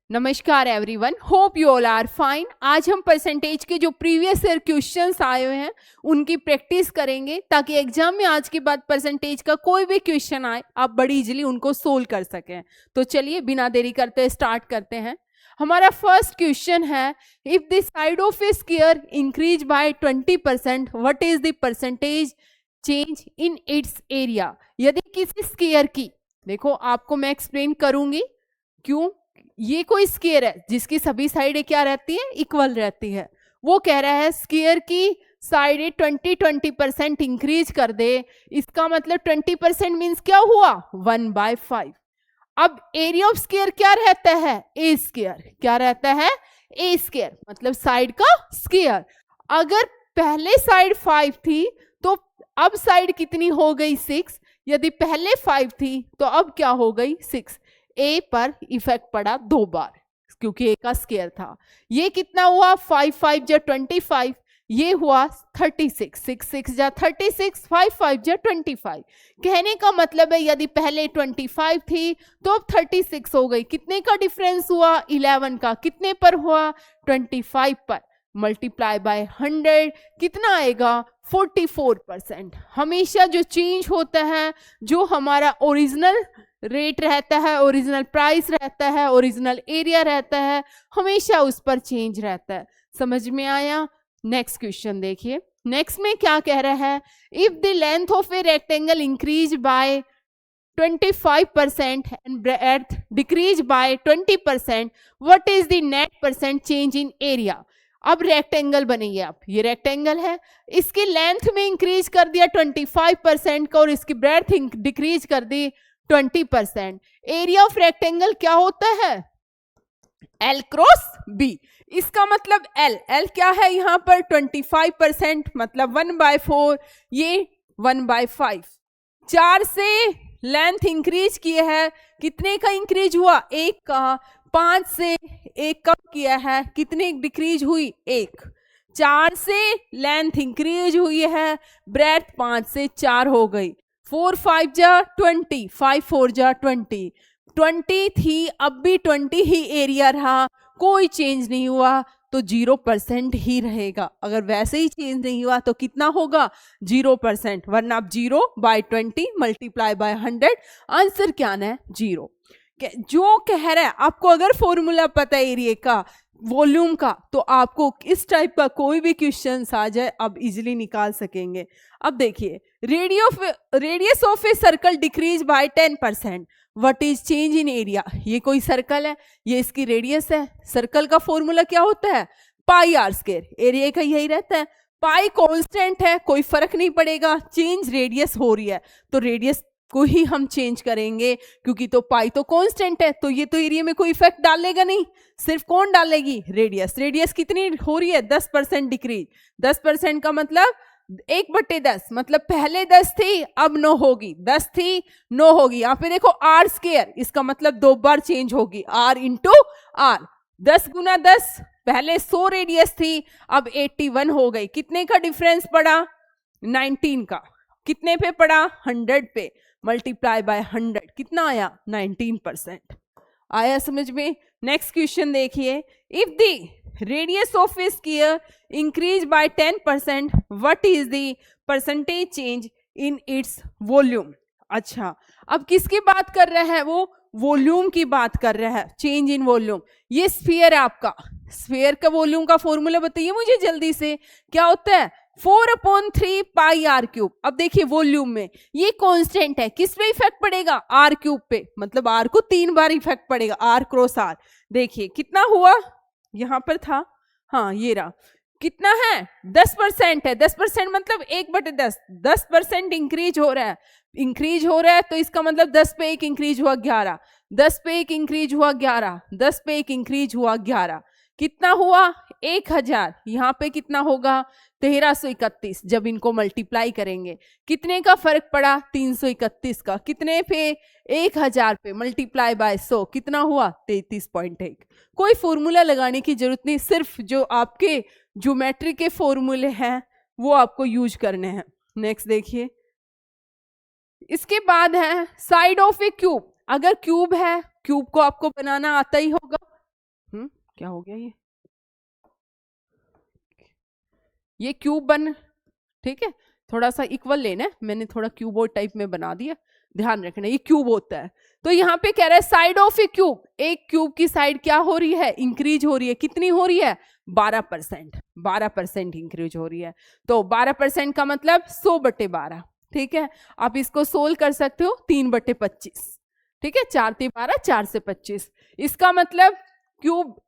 नमस्कार everyone, hope you all are fine. आज हम परसेंटेज के जो प्रीवियस ईयर क्वेश्चंस आए हुए हैं उनकी प्रैक्टिस करेंगे ताकि एग्जाम में आज के बाद परसेंटेज का कोई भी क्वेश्चन आए आप बड़ी इजीली उनको सोल्व कर सकें। तो चलिए बिना देरी करते स्टार्ट करते हैं। हमारा फर्स्ट क्वेश्चन है, if the side of A square increase by 20%, what is the percentage change in its area. यदि किसी स्क्वायर की, देखो आपको मैं एक्सप्लेन करूंगी क्यों, ये कोई स्क्वायर है जिसकी सभी साइडें क्या रहती है, इक्वल रहती है। वो कह रहा है स्क्वायर की साइडें 20% इंक्रीज कर दे, इसका मतलब 20% मीन्स क्या हुआ, 1/5। अब एरिया ऑफ स्क्वायर क्या रहता है, ए स्क्वायर। क्या रहता है, ए स्क्वायर, मतलब साइड का स्क्वायर। अगर पहले साइड 5 थी तो अब साइड कितनी हो गई, 6। यदि पहले 5 थी तो अब क्या हो गई, 6। ए पर इफेक्ट पड़ा 2 बार क्योंकि ए का स्क्वायर था। ये कितना हुआ, 5 5 जा 25, ये हुआ 36, 6 6 जा 36, 5 5 जा 25। कहने का मतलब है यदि पहले 25 थी तो अब 36 हो गई। कितने का डिफरेंस हुआ, 11 का। कितने पर हुआ, 25 पर। मल्टीप्लाई बाय 100 कितना आएगा, 44%। हमेशा जो चेंज होता है, जो हमारा ओरिजिनल रेट रहता है, ओरिजिनल प्राइस रहता है, ओरिजिनल एरिया रहता है, हमेशा उस पर चेंज रहता है। समझ में आया। नेक्स्ट क्वेश्चन देखिए। नेक्स्ट में क्या कह रहा है, if the length of a rectangle increase by 25% and breadth decrease by 20%, what is the net percent change in area। अब रेक्टेंगल बनेगी, आप ये रेक्टेंगल है, इसकी लेंथ में इंक्रीज कर दिया 25% का और इसकी ब्रेड्थ डिक्रीज कर दी 20%। एरिया ऑफ रेक्टेंगल क्या होता है, L क्रॉस B। इसका मतलब L क्या है यहां पर, 25% मतलब 1/4, ये 1/5। 4 से लेंथ इंक्रीज किए है, कितने का इंक्रीज हुआ, 1 का। 5 से 1 कम किया है, कितने डिक्रीज हुई, 1। 4 से लेंथ इंक्रीज हुई है, ब्रेड्थ 5 से 4 हो गई। 4 5 जा 20, 5 4 जा 20। 20 थी, अब भी 20 ही एरिया रहा, कोई चेंज नहीं हुआ तो 0% ही रहेगा। अगर वैसे ही चेंज नहीं हुआ तो कितना होगा, 0%, वरना आप 0/20 मल्टीप्लाई बाय 100, आंसर क्या है, 0। जो कह रहा है, आपको अगर फॉर्मूला पता है एरिया का, वॉल्यूम का, तो आपको इस टाइप का कोई भी क्वेश्चन आ जाए आप इजीली निकाल सकेंगे। अब देखिए, radius of a circle decrease by 10%, what is change in area. ये कोई सर्कल है, ये इसकी रेडियस है। सर्कल का फॉर्मूला क्या होता है, πr²। एरिया का यही रहता है। पाई कांस्टेंट है, कोई फर्क नहीं पड़ेगा, चेंज रेडियस हो रही है तो रेडियस को ही हम चेंज करेंगे, क्योंकि तो पाई तो कांस्टेंट है तो ये तो एरिया में कोई इफेक्ट डालेगा नहीं, सिर्फ कौन डालेगी, रेडियस। रेडियस कितनी हो रही है, 10% डिक्रीज। 10% का मतलब 1/10, मतलब पहले 10 थी अब 9 होगी, 10 थी 9 होगी। यहाँ पे देखो r², इसका मतलब 2 बार चेंज होगी, r इंटू आर। 10 गुना 10, पहले 100 रेडियस थी अब 81 हो गई। कितने का डिफरेंस पड़ा, 19 का। कितने पे पड़ा, 100 पे। मल्टीप्लाई बाय 100 कितना आया, 19%। आया समझ में। नेक्स्ट क्वेश्चन देखिए, if the radius of A square increase by 10%, what is the percentage change in its volume. अच्छा, अब किसकी बात कर रहा है, वो वॉल्यूम की बात कर रहा है, चेंज इन वॉल्यूम। ये स्फीयर है आपका, स्फीयर का वॉल्यूम का फॉर्मूला बताइए मुझे जल्दी से, क्या होता है, 4/3 πr³। अब देखिए वॉल्यूम में ये कांस्टेंट है, किस पे इफेक्ट पड़ेगा, r³ पे, मतलब r को 3 बार इफेक्ट पड़ेगा, r क्रॉस r। देखिए कितना हुआ, यहां पर था, हाँ ये रहा, कितना है, 10% है। 10% मतलब 1/10, 10% इंक्रीज हो रहा है। इंक्रीज हो रहा है तो इसका मतलब 10 पे 1 इंक्रीज हुआ 11, 10 पे 1 इंक्रीज हुआ 11, 10 पे 1 इंक्रीज हुआ 11। कितना हुआ, 1000। यहाँ पे कितना होगा, 1331। जब इनको मल्टीप्लाई करेंगे कितने का फर्क पड़ा, 331 का। कितने पे, 1000 पे, मल्टीप्लाई बाय 100 कितना हुआ, 33.1। कोई फॉर्मूला लगाने की जरूरत नहीं, सिर्फ जो आपके ज्योमेट्री के फॉर्मूले हैं वो आपको यूज करने हैं। नेक्स्ट देखिए, इसके बाद है साइड ऑफ ए क्यूब। अगर क्यूब है, क्यूब को आपको बनाना आता ही होगा, क्या हो गया ये क्यूब बन, ठीक है, थोड़ा सा इक्वल लेना है, मैंने थोड़ा क्यूबोइड टाइप में बना दिया, ध्यान रखना ये क्यूब होता है। तो यहाँ पे कह रहा है साइड ऑफ ए क्यूब, एक क्यूब की साइड क्या हो रही है, इंक्रीज हो रही है, कितनी हो रही है, 12%, 12% इंक्रीज हो रही है। तो 12% का मतलब 100/12, ठीक है। आप इसको सोल्व कर सकते हो 3/25, ठीक है, 4 × 12, 4 से 25। इसका मतलब क्यूब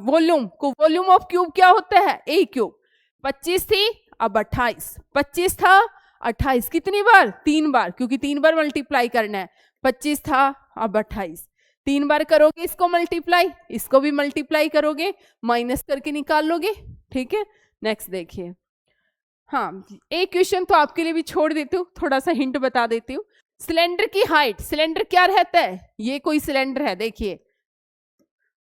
वॉल्यूम ऑफ क्यूब क्या होता है, ए क्यूब। 25 थी, अब 28, 25 था, 28, कितनी बार, 3 बार, क्योंकि 3 बार मल्टीप्लाई करना है। 25 था, अब 28, 3 बार करोगे इसको मल्टीप्लाई, इसको भी मल्टीप्लाई करोगे, माइनस करके निकाल लोगे, ठीक है। नेक्स्ट देखिए, हाँ एक क्वेश्चन तो आपके लिए भी छोड़ देती हूँ, थोड़ा सा हिंट बता देती हूँ। सिलेंडर की हाइट, सिलेंडर क्या रहता है, ये कोई सिलेंडर है, देखिए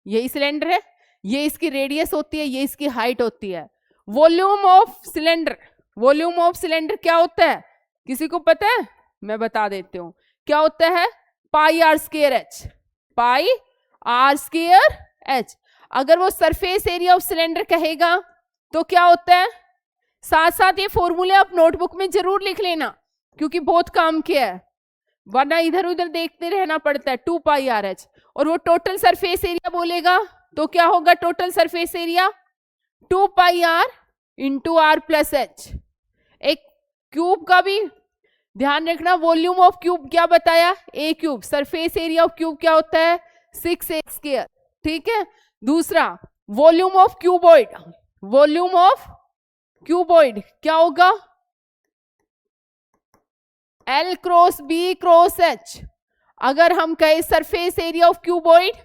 यही सिलेंडर है, ये इसकी रेडियस होती है, ये इसकी हाइट होती है। Volume of cylinder, volume of cylinder क्या होता है, किसी को पता है, मैं बता देती हूँ क्या होता है, πr²h, πr²h। अगर वो सरफेस एरिया ऑफ सिलेंडर कहेगा तो क्या होता है, साथ साथ ये फॉर्मूले आप नोटबुक में जरूर लिख लेना, क्योंकि बहुत काम किया है, वरना इधर उधर देखते रहना पड़ता है। 2πrh, और वो टोटल सरफेस एरिया बोलेगा तो क्या होगा, total surface area 2πr × r+h। एक क्यूब का भी ध्यान रखना, वॉल्यूम ऑफ क्यूब क्या बताया, a cube, surface area of cube क्या होता है, 6a², ठीक है। दूसरा volume of cuboid, volume of cuboid क्या होगा, L × B × H। अगर हम कहें सरफेस एरिया ऑफ क्यूबॉइड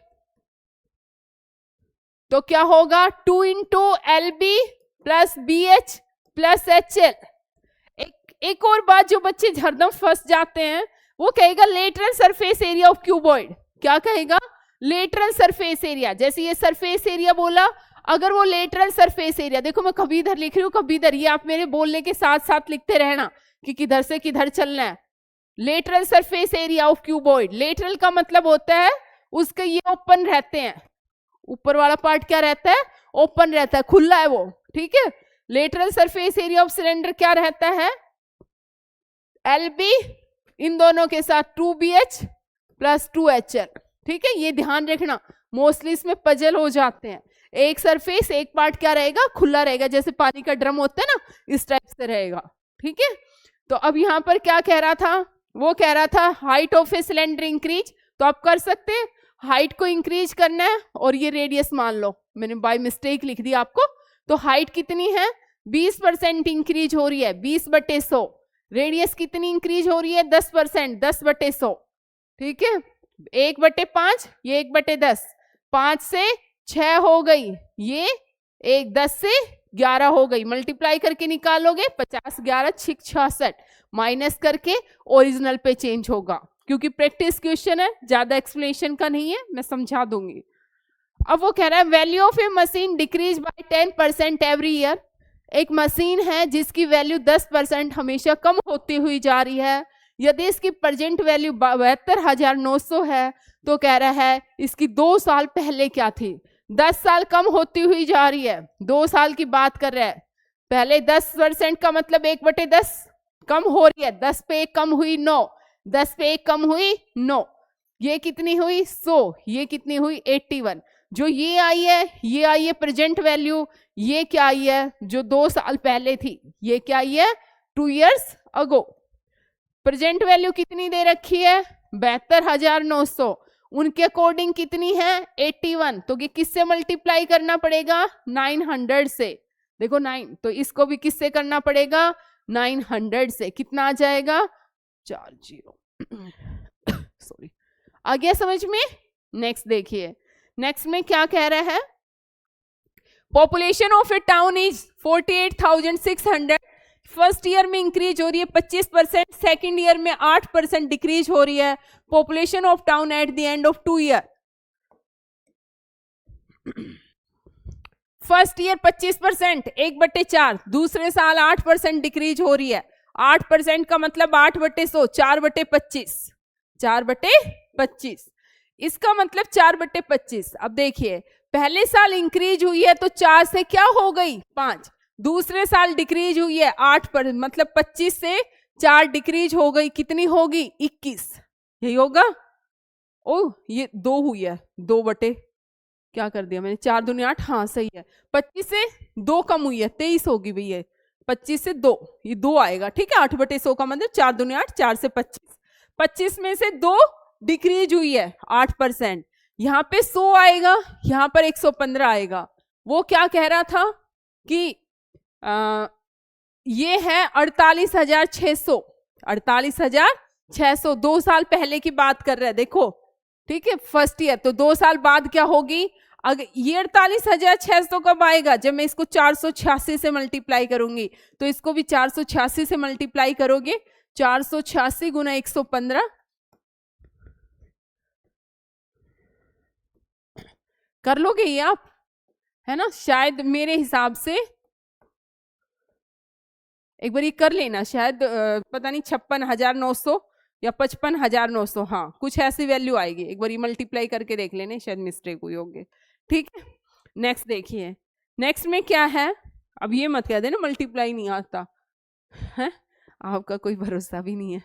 तो क्या होगा, 2 × LB + BH + HL। एक और बात जो बच्चे हरदम फंस जाते हैं, वो कहेगा lateral surface area of cuboid, क्या कहेगा, लेटरल सरफेस एरिया। जैसे ये सरफेस एरिया बोला, अगर वो लेटरल सरफेस एरिया, देखो मैं कभी इधर लिख रही हूँ कभी इधर, ये आप मेरे बोलने के साथ साथ लिखते रहना कि किधर से किधर चलना है। Lateral surface area of cuboid, lateral का मतलब होता है उसके ये ओपन रहते हैं, ऊपर वाला पार्ट क्या रहता है, ओपन रहता है, खुला है वो, ठीक है। Lateral surface area of cylinder क्या रहता है, LB, इन दोनों के साथ 2BH + 2HL, ठीक है। ये ध्यान रखना, मोस्टली इसमें पजल हो जाते हैं। एक सरफेस, एक पार्ट क्या रहेगा, खुला रहेगा, जैसे पानी का ड्रम होता है ना, इस टाइप से रहेगा, ठीक है। तो अब यहाँ पर क्या कह रहा था, वो कह रहा था height of a cylinder increase, तो आप कर सकते हैं, हाइट को इंक्रीज करना है और ये रेडियस मान लो, मैंने बाय मिस्टेक लिख दिया आपको। तो हाइट कितनी है, 20% इंक्रीज हो रही है, 20/100। रेडियस कितनी इंक्रीज हो रही है, 10%, 10/100, ठीक है। 1/5, ये 1/10, 5 से 6 हो गई, ये 10 से 11 हो गई, मल्टीप्लाई करके निकालोगे 50, 11, 66, माइनस करके ओरिजिनल पे चेंज होगा, क्योंकि प्रैक्टिस क्वेश्चन है, ज्यादा एक्सप्लेनेशन का नहीं है, मैं समझा दूंगी। अब वो कह रहा है value of A machine decrease by 10% every year. एक मशीन है जिसकी वैल्यू 10% हमेशा कम होती हुई जा रही है, यदि इसकी प्रेजेंट वैल्यू 72,900 है, तो कह रहा है इसकी 2 साल पहले क्या थी, 10 साल कम होती हुई जा रही है, 2 साल की बात कर रहा है। पहले 10% का मतलब 1/10 कम हो रही है, 10 पे 1 कम हुई 9, 10 पे 1 कम हुई 9, ये कितनी हुई 100, ये कितनी हुई 81। जो ये आई है, ये आई है प्रेजेंट वैल्यू, ये क्या आई है जो 2 साल पहले थी, ये क्या आई है 2 years अगो। प्रेजेंट वैल्यू कितनी दे रखी है 72,900, उनके अकॉर्डिंग कितनी है 81, तो ये किससे मल्टीप्लाई करना पड़ेगा 900 से, देखो 9, तो इसको भी किससे करना पड़ेगा 900 से, कितना आ जाएगा 40 सॉरी, आ गया समझ में। नेक्स्ट देखिए, नेक्स्ट में क्या कह रहा है, population of A town is 48,600, first year में इंक्रीज हो रही है 25%, सेकेंड ईयर में 8% डिक्रीज हो रही है। Population of town at the end of 2 year, first year 25%, 1/4, दूसरे साल 8% डिक्रीज हो रही है। 8% का मतलब 8/100, 4/25, 4/25। इसका मतलब 4/25। अब देखिए पहले साल इंक्रीज हुई है तो 4 से क्या हो गई 5, दूसरे साल डिक्रीज हुई है 8 पर, मतलब 25 से 4 डिक्रीज हो गई, कितनी होगी 21, यही होगा। ओ ये 2 हुई है, 2 बटे क्या कर दिया मैंने, 4 दूनी 8, हाँ सही है। 25 से 2 कम हुई है 23 होगी भैया, 25 से 2, ये 2 आएगा, ठीक है। 8/100 का मतलब 4 दूनी 8, 4 से 25, 25 में से 2 डिक्रीज हुई है 8%, यहाँ पे 100 आएगा, यहाँ पर 115 आएगा। वो क्या कह रहा था कि ये है 48,600, 48,600, 2 साल पहले की बात कर रहा है, देखो ठीक है, फर्स्ट ईयर। तो 2 साल बाद क्या होगी, अगर ये 48,600 कब आएगा, जब मैं इसको 486 से मल्टीप्लाई करूंगी, तो इसको भी 486 से मल्टीप्लाई करोगे, 486 गुना 115, कर लोगे ये आप, है ना, शायद मेरे हिसाब से एक बार ये कर लेना, शायद पता नहीं 56,900 या 55,900, हाँ कुछ ऐसी वैल्यू आएगी, एक बार ये मल्टीप्लाई करके देख लेने, शायद मिस्टेक हुई होगी, ठीक है। नेक्स्ट देखिए, नेक्स्ट में क्या है, अब ये मत कह देना मल्टीप्लाई नहीं आता है, आपका कोई भरोसा भी नहीं है,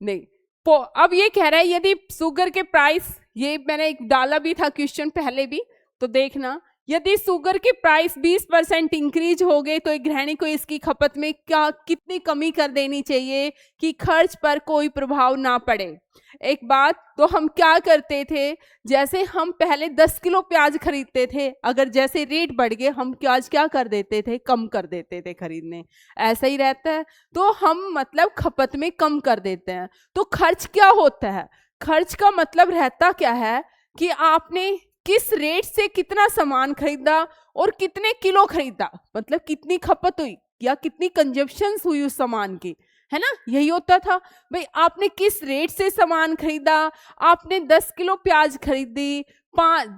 नहीं। तो अब ये कह रहा है यदि शुगर के प्राइस, ये मैंने एक डाला भी था क्वेश्चन पहले भी, तो देखना, यदि शुगर के प्राइस 20% इंक्रीज हो गए तो एक गृहिणी को इसकी खपत में क्या कितनी कमी कर देनी चाहिए कि खर्च पर कोई प्रभाव ना पड़े। एक बात, तो हम क्या करते थे, जैसे हम पहले 10 किलो प्याज खरीदते थे, अगर जैसे रेट बढ़ गए हम प्याज क्या कर देते थे, कम कर देते थे खरीदने, ऐसा ही रहता है। तो हम मतलब खपत में कम कर देते हैं। तो खर्च क्या होता है, खर्च का मतलब रहता क्या है कि आपने किस रेट से कितना सामान खरीदा और कितने किलो खरीदा, मतलब कितनी खपत हुई या कितनी कंजप्शन हुई उस सामान की, है ना, यही होता था। भाई आपने किस रेट से सामान खरीदा, आपने 10 किलो प्याज खरीदी,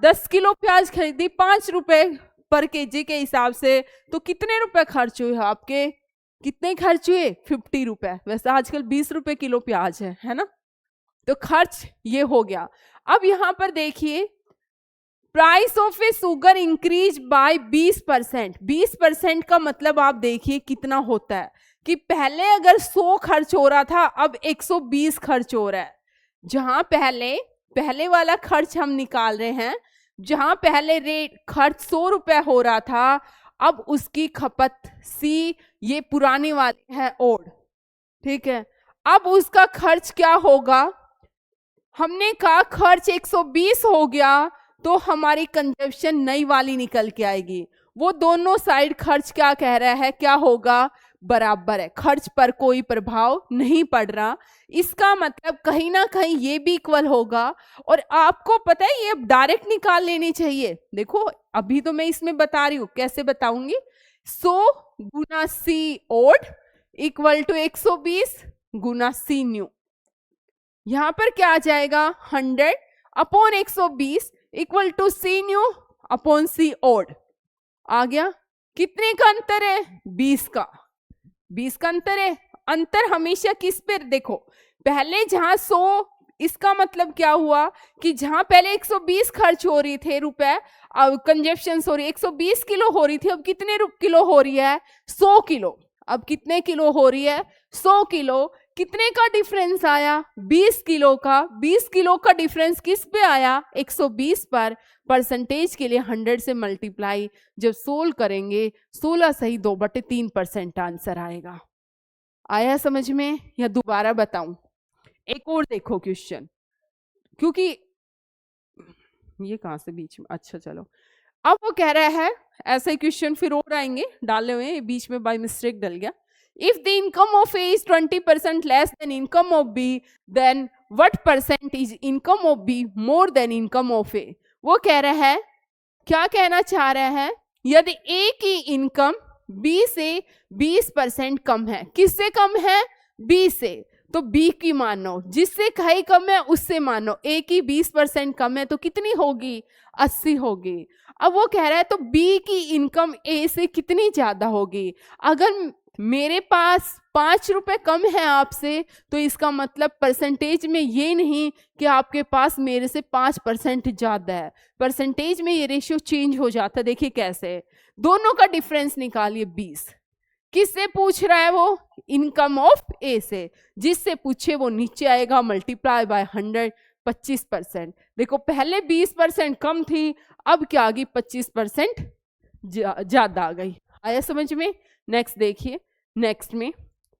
10 किलो प्याज खरीदी 5 रुपए पर केजी के हिसाब से, तो कितने रुपए खर्च हुए आपके, कितने खर्च हुए 50 रुपए, वैसे आजकल 20 रुपए किलो प्याज है ना, तो खर्च ये हो गया। अब यहां पर देखिए, price of A sugar increase by 20%, 20% का मतलब आप देखिए कितना होता है कि पहले अगर 100 खर्च हो रहा था, अब 120 खर्च हो रहा है। जहां पहले वाला खर्च हम निकाल रहे हैं, जहां पहले रेट खर्च 100 रुपए हो रहा था, अब उसकी खपत सी, ये पुराने वाले है ओड, ठीक है। अब उसका खर्च क्या होगा, हमने कहा खर्च 120 हो गया, तो हमारी कंजप्शन नई वाली निकल के आएगी। वो दोनों साइड खर्च क्या कह रहा है, क्या होगा, बराबर है, खर्च पर कोई प्रभाव नहीं पड़ रहा। इसका मतलब कहीं ना कहीं ये भी इक्वल होगा। और आपको पता है ये डायरेक्ट निकाल लेनी चाहिए, देखो अभी तो मैं इसमें बता रही हूँ, कैसे बताऊंगी, 100 गुना सी ओड इक्वल टू 120 गुना सी न्यू। यहां पर क्या आ जाएगा, 100 upon 120 equal to C new upon C old, आ गया। कितने का अंतर है, 20 का, 20 का अंतर है। अंतर हमेशा किस पे, देखो पहले जहां 100, इसका मतलब क्या हुआ कि जहां पहले 120 खर्च हो रही थे रुपए, अब कंजप्शन हो रही 120 किलो हो रही थी, अब कितने किलो हो रही है, 100 किलो। अब कितने किलो हो रही है, 100 किलो। कितने का डिफरेंस आया, 20 किलो का। 20 किलो का डिफरेंस किस पे आया, 120 पर। परसेंटेज के लिए 100 से मल्टीप्लाई जब सोल्व करेंगे, 16 सही 2/3% आंसर आएगा। आया समझ में, या दोबारा बताऊं, एक और देखो क्वेश्चन, क्योंकि ये कहां से बीच में, अच्छा चलो। अब वो कह रहा है, ऐसे क्वेश्चन फिर और आएंगे, डाले हुए बीच में बाय मिस्टेक डल गया। If the income of A is 20% less than income of B, then what percent is income of B more than income of A? वो कह रहा है, क्या कहना चाह रहा है, यदि A की इनकम B से 20% कम है, किससे कम है, B से, तो B की मानो, जिससे कहीं कम है उससे मानो। A की 20% कम है तो कितनी होगी, 80 होगी। अब वो कह रहा है तो B की इनकम A से कितनी ज्यादा होगी। अगर मेरे पास 5 रुपए कम है आपसे, तो इसका मतलब परसेंटेज में ये नहीं कि आपके पास मेरे से 5% ज्यादा है, परसेंटेज में ये रेशियो चेंज हो जाता है। देखिए कैसे, दोनों का डिफरेंस निकालिए 20। किससे पूछ रहा है वो? इनकम ऑफ ए से। जिससे पूछे वो नीचे आएगा मल्टीप्लाई बाय 100, 25%। देखो पहले 20% कम थी, अब क्या आ गई? 25% ज्यादा आ गई। आया समझ में? नेक्स्ट देखिए, नेक्स्ट में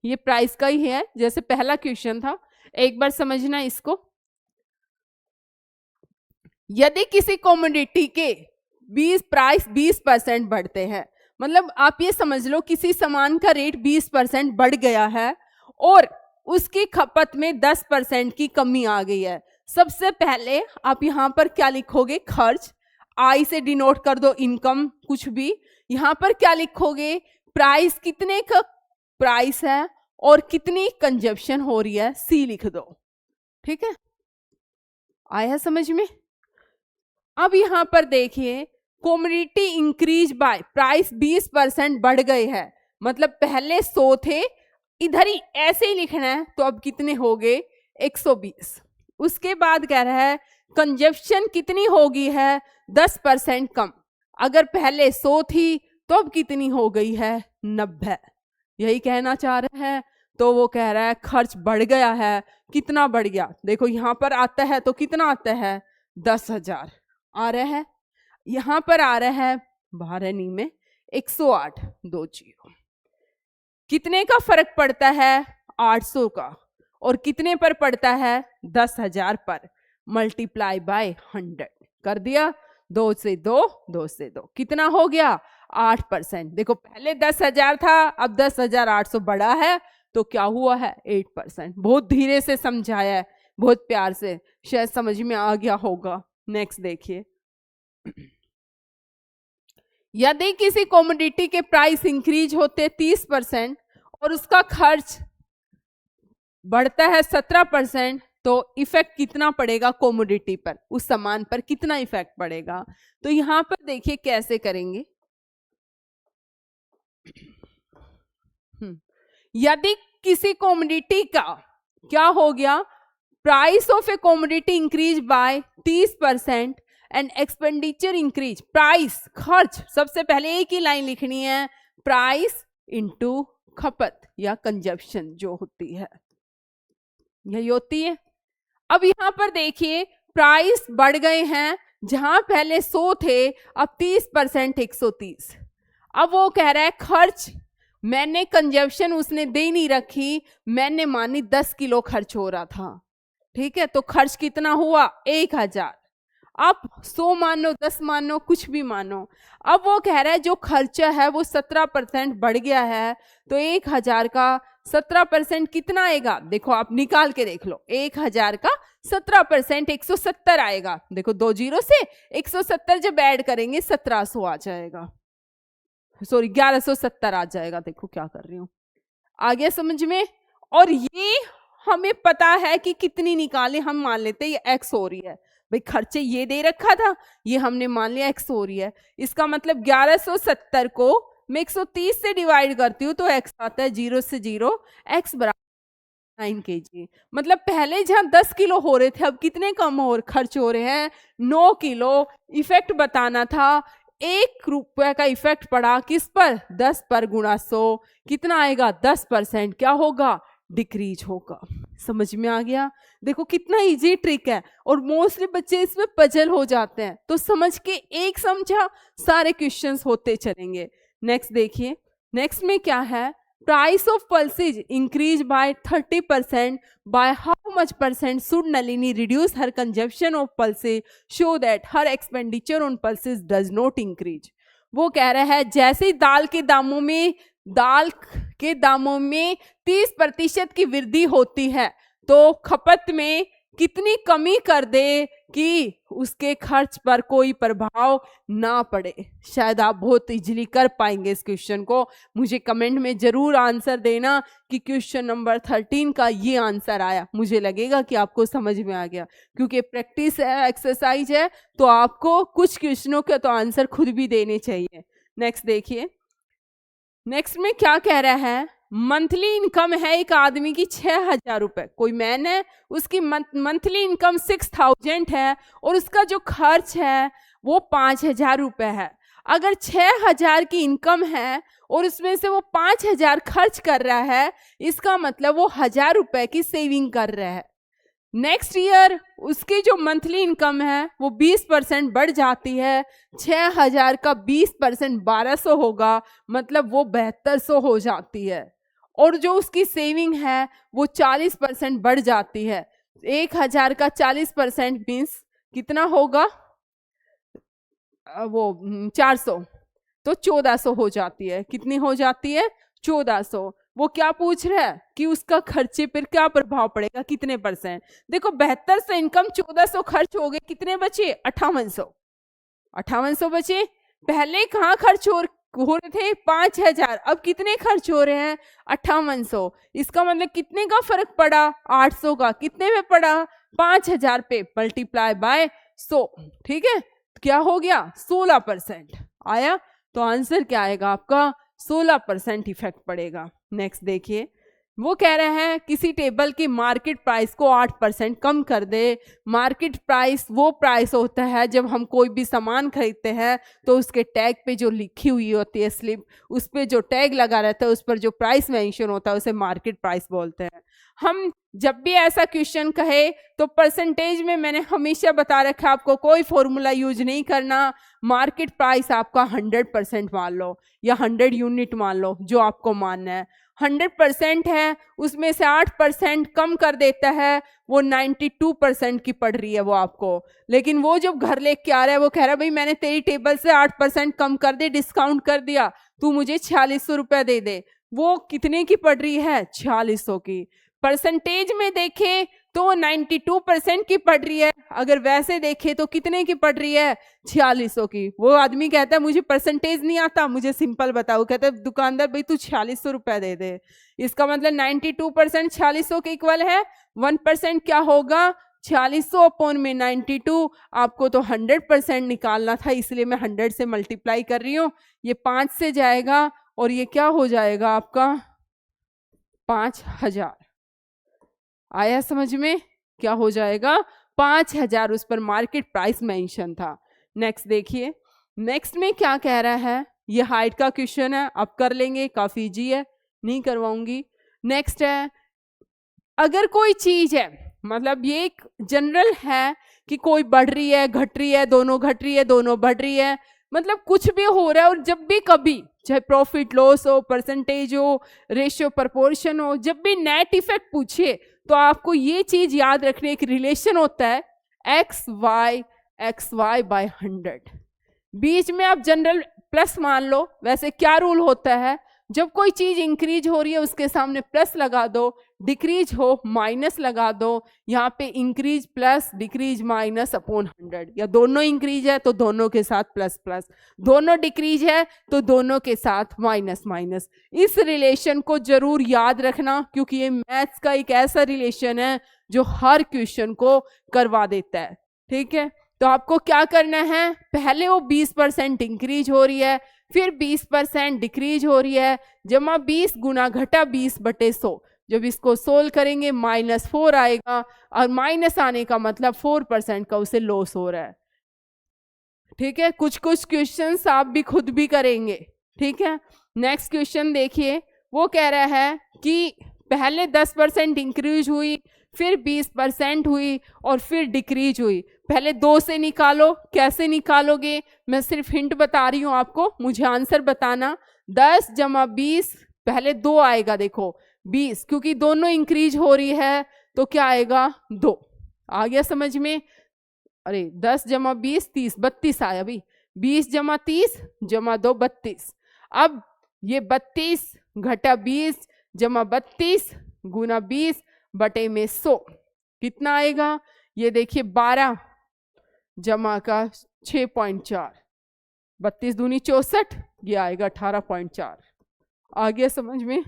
ये प्राइस का ही है, जैसे पहला क्वेश्चन था, एक बार समझना इसको। यदि किसी कमोडिटी के 20% बढ़ते हैं, मतलब आप ये समझ लो किसी सामान का रेट 20% बढ़ गया है और उसकी खपत में 10% की कमी आ गई है। सबसे पहले आप यहां पर क्या लिखोगे? खर्च। आई से डिनोट कर दो इनकम, कुछ भी। यहां पर क्या लिखोगे? प्राइस, कितने का प्राइस है और कितनी कंजप्शन हो रही है, सी लिख दो। ठीक है, आया समझ में? अब यहां पर देखिए, कमोडिटी इंक्रीज बाय, प्राइस 20% बढ़ गए हैं, मतलब पहले 100 थे, इधर ही ऐसे ही लिखना है, तो अब कितने हो गए? 120। उसके बाद कह रहा है कंजप्शन कितनी होगी है? 10% कम। अगर पहले 100 थी तो अब कितनी हो गई है? 90। यही कहना चाह रहा है। तो वो कह रहा है खर्च बढ़ गया है। कितना बढ़ गया? देखो यहां पर आता है तो कितना आता है? 10,000 आ रहा है। यहां पर आ रहा है 12 में 108, 20। कितने का फर्क पड़ता है? 800 का। और कितने पर पड़ता है? 10,000 पर। मल्टीप्लाई बाय 100 कर दिया। 2 से 2, 2 से 2, कितना हो गया? 8%। देखो पहले 10,000 था, अब 10,800 बढ़ा है, तो क्या हुआ है? 8%। बहुत धीरे से समझाया है, बहुत प्यार से, शायद समझ में आ गया होगा। नेक्स्ट देखिए, यदि किसी कमोडिटी के प्राइस इंक्रीज होते 30% और उसका खर्च बढ़ता है 17%, तो इफेक्ट कितना पड़ेगा कमोडिटी पर? उस सामान पर कितना इफेक्ट पड़ेगा? तो यहां पर देखिए कैसे करेंगे। यदि किसी कमोडिटी का क्या हो गया? Price of A commodity increase by 30% and expenditure increase, price, खर्च, सबसे पहले एक ही लाइन लिखनी है, प्राइस इनटू खपत या कंजप्शन जो होती है, यही होती है। अब यहां पर देखिए प्राइस बढ़ गए हैं, जहां पहले 100 थे, अब 30%, 130। अब वो कह रहा है खर्च, मैंने कंजप्शन उसने दे नहीं रखी, मैंने मानी 10 किलो खर्च हो रहा था। ठीक है, तो खर्च कितना हुआ? 1000। आप 100 मानो, 10 मानो, कुछ भी मानो। अब वो कह रहा है जो खर्चा है वो 17% बढ़ गया है, तो 1000 का 17% कितना आएगा? देखो आप निकाल के देख लो, 1000 का 17% 170 आएगा। देखो 2 जीरो से 170 जब ऐड करेंगे 1700 आ जाएगा, सॉरी 1170 आ जाएगा। देखो क्या कर रही हूं, आ गया समझ में? और ये हमें पता है कि कितनी निकाले, हम मान लेते हैं ये एक्स हो रही है, भाई खर्चे ये दे रखा था, ये हमने मान लिया एक्स हो रही है। इसका मतलब 1170 को मैं 130 से डिवाइड करती हूँ तो एक्स आता है 0 से 0, एक्स बराबर 9 kg। मतलब पहले जहां 10 किलो हो रहे थे, अब कितने कम और खर्च हो रहे हैं? 9 किलो। इफेक्ट बताना था, 1 रुपए का इफेक्ट पड़ा किस पर? 10 पर गुणा 100, कितना आएगा? 10%। क्या होगा? डिक्रीज होगा। समझ में आ गया? देखो कितना इजी ट्रिक है, और मोस्टली बच्चे इसमें पजल हो जाते हैं, तो समझ के एक समझा सारे क्वेश्चंस होते चलेंगे। नेक्स्ट देखिए, नेक्स्ट में क्या है? Price of pulses increase by 30%, by how much percent should Nalini reduce her consumption of pulses so that her expenditure on pulses does not increase? वो कह रहा है जैसे दाल के दामों में 30% की वृद्धि होती है, तो खपत में कितनी कमी कर दे कि उसके खर्च पर कोई प्रभाव ना पड़े। शायद आप बहुत इजीली कर पाएंगे इस क्वेश्चन को। मुझे कमेंट में जरूर आंसर देना कि क्वेश्चन नंबर 13 का ये आंसर आया। मुझे लगेगा कि आपको समझ में आ गया, क्योंकि प्रैक्टिस है, एक्सरसाइज है, तो आपको कुछ क्वेश्चनों के तो आंसर खुद भी देने चाहिए। नेक्स्ट देखिए, नेक्स्ट में क्या कह रहा है, मंथली इनकम है एक आदमी की 6,000 रुपए, कोई मैन है उसकी मंथली इनकम 6,000 है और उसका जो खर्च है वो 5,000 रुपए है। अगर 6,000 की इनकम है और उसमें से वो 5,000 खर्च कर रहा है, इसका मतलब वो 1,000 रुपए की सेविंग कर रहा है। नेक्स्ट ईयर उसकी जो मंथली इनकम है वो 20% बढ़ जाती है, 6,000 का 20% 1,200 होगा, मतलब वो 7,200 हो जाती है। और जो उसकी सेविंग है वो 40% बढ़ जाती है, 1,000 का 40% मीन्स कितना होगा, वो 400, तो 1,400 हो जाती है। कितनी हो जाती है, 1,400। वो क्या पूछ रहा है कि उसका खर्चे पर क्या प्रभाव पड़ेगा, कितने परसेंट। देखो 7200 इनकम, 1,400 खर्च हो गए, कितने बचे, 5800, 5800 बचे। पहले कहाँ खर्च हो रहे थे, 5,000, अब कितने खर्च हो रहे हैं, 5800। इसका मतलब कितने का फर्क पड़ा, 800 का। कितने में पड़ा, 5,000 पे, मल्टीप्लाई बाय 100, ठीक है, क्या हो गया, 16% आया। तो आंसर क्या आएगा आपका, 16% इफेक्ट पड़ेगा। नेक्स्ट देखिए, वो कह रहे हैं किसी टेबल की मार्केट प्राइस को 8% कम कर दे। मार्केट प्राइस वो प्राइस होता है जब हम कोई भी सामान खरीदते हैं तो उसके टैग पे जो लिखी हुई होती है स्लिप, उस पे जो टैग लगा रहता है उस पर जो प्राइस मेंशन होता है उसे मार्केट प्राइस बोलते हैं। हम जब भी ऐसा क्वेश्चन कहे तो परसेंटेज में मैंने हमेशा बता रखा आपको, कोई फॉर्मूला यूज नहीं करना। मार्केट प्राइस आपका 100% मान लो या 100 यूनिट मान लो, जो आपको मानना है। 100% है, उसमें से 8% कम कर देता है, वो 92% की पड़ रही है वो आपको। लेकिन वो जब घर लेके आ रहा है वो कह रहा है भाई मैंने तेरी टेबल से 8% कम कर दे, डिस्काउंट कर दिया, तू मुझे 4,600 रुपए दे दे। वो कितने की पड़ रही है, 4,600 की। परसेंटेज में देखे तो 92% की पड़ रही है, अगर वैसे देखे तो कितने की पड़ रही है, 4,600 की। वो आदमी कहता है मुझे परसेंटेज नहीं आता, मुझे सिंपल बताओ। कहता है दुकानदार भाई तू 4,600 रुपए दे दे। इसका मतलब 92% 4,600 के इक्वल है। 1% क्या होगा, 4,600 अपॉन में 92। आपको तो 100% निकालना था, इसलिए मैं 100 से मल्टीप्लाई कर रही हूँ। ये 5 से जाएगा और ये क्या हो जाएगा आपका, 5,000। आया समझ में, क्या हो जाएगा, 5,000 उस पर मार्केट प्राइस मेंशन था। नेक्स्ट देखिए, नेक्स्ट में क्या कह रहा है, ये हाइट का क्वेश्चन है, आप कर लेंगे, काफी इजी है, नहीं करवाऊंगी। नेक्स्ट है, अगर कोई चीज है, मतलब ये एक जनरल है कि कोई बढ़ रही है, घट रही है, दोनों घट रही है, दोनों बढ़ रही है, मतलब कुछ भी हो रहा है। और जब भी कभी, चाहे प्रॉफिट लॉस हो, परसेंटेज हो, रेशियो प्रपोर्शन हो, जब भी नेट इफेक्ट पूछे तो आपको ये चीज याद रखने, एक रिलेशन होता है XY बाय 100। बीच में आप जनरल प्लस मान लो। वैसे क्या रूल होता है, जब कोई चीज इंक्रीज हो रही है उसके सामने प्लस लगा दो, डिक्रीज हो माइनस लगा दो। यहाँ पे increase plus, decrease minus upon 100, या दोनों इंक्रीज है तो दोनों के साथ प्लस प्लस, दोनों डिक्रीज है तो दोनों के साथ माइनस माइनस। इस रिलेशन को जरूर याद रखना, क्योंकि ये मैथ्स का एक ऐसा रिलेशन है जो हर क्वेश्चन को करवा देता है। ठीक है, तो आपको क्या करना है, पहले वो 20% इंक्रीज हो रही है, फिर 20% डिक्रीज हो रही है, जमा 20 गुना घटा 20/100। जब इसको सोल्व करेंगे -4 आएगा, और माइनस आने का मतलब 4% का उसे लॉस हो रहा है। ठीक है, कुछ कुछ क्वेश्चंस आप भी खुद भी करेंगे। ठीक है, नेक्स्ट क्वेश्चन देखिए, वो कह रहा है कि पहले 10% इंक्रीज हुई, फिर 20% हुई और फिर डिक्रीज हुई। पहले 2 से निकालो, कैसे निकालोगे, मैं सिर्फ हिंट बता रही हूं आपको, मुझे आंसर बताना। 10 जमा 20, पहले 2 आएगा, देखो 20, क्योंकि दोनों इंक्रीज हो रही है तो क्या आएगा, 2। आ गया समझ में। अरे 10 जमा 20 30, 32 आया भाई। 20 जमा 30 जमा 2 32। अब ये 32 घटा 20 जमा 32 गुना 20 बटे में 100 कितना आएगा, ये देखिए 12 जमा का 6.4, 32 दूनी 64, ये आएगा 18.4। आ गया समझ में।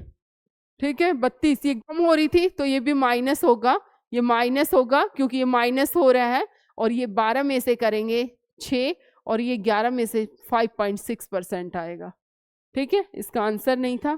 ठीक है, 32 ये कम हो रही थी तो ये भी माइनस होगा, ये माइनस होगा क्योंकि ये माइनस हो रहा है, और ये 12 में से करेंगे 6 और ये 11 में से 5.6% आएगा। ठीक है, इसका आंसर नहीं था।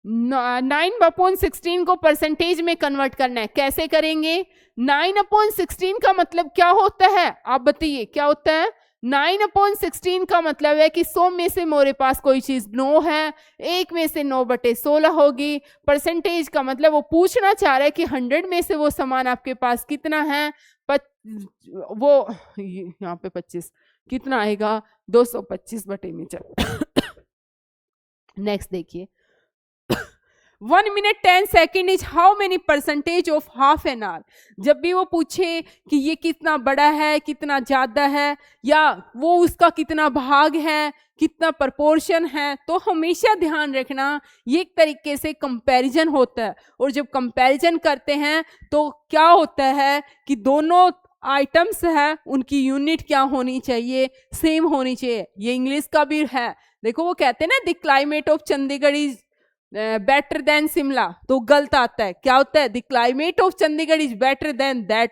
9/16 को परसेंटेज में कन्वर्ट करना है, कैसे करेंगे? 9/16 का मतलब क्या होता है, आप बताइए क्या होता है? 9/16 का मतलब है कि 100 में से मेरे पास कोई चीज 9 है, 1 में से 9/16 होगी। परसेंटेज का मतलब वो पूछना चाह रहा है कि 100 में से वो सामान आपके पास कितना है, वो यहाँ पे 25 कितना आएगा? 225/4। नेक्स्ट देखिए, 1 minute 10 second is how many percentage of half an hour. जब भी वो पूछे कि ये कितना बड़ा है, कितना ज्यादा है, या वो उसका कितना भाग है, कितना प्रपोर्शन है, तो हमेशा ध्यान रखना ये एक तरीके से कंपैरिजन होता है। और जब कंपैरिजन करते हैं तो क्या होता है कि दोनों आइटम्स है उनकी यूनिट क्या होनी चाहिए? सेम होनी चाहिए। ये इंग्लिश का भी है, देखो वो कहते हैं ना the climate of Chandigarh is better than Shimla, तो गलत आता है। क्या होता है? The climate of Chandigarh is better than the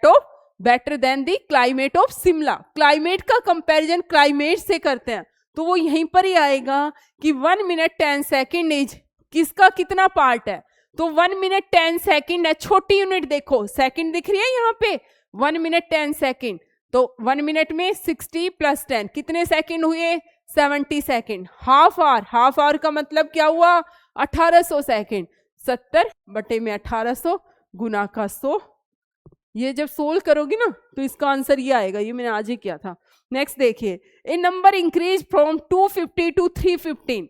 climate of Shimla. Climate का कंपैरिजन क्लाइमेट से करते हैं, तो वो यहीं पर ही आएगा कि 1 minute 10 second इज किसका कितना पार्ट है? तो 1 minute 10 second है, छोटी यूनिट देखो, सेकंड दिख रही है यहाँ पे, 1 minute 10 second, तो 1 minute में 60 + 10 कितने सेकंड हुए? 70 सेकंड। हाफ आवर का मतलब क्या हुआ? 1800 सेकंड। 70/1800 गुना का 100। ये जब सोल्व करोगी ना तो इसका आंसर ये आएगा, ये मैंने आज ही किया था। नेक्स्ट देखिए, ए नंबर इंक्रीज फ्रॉम 250 to 315।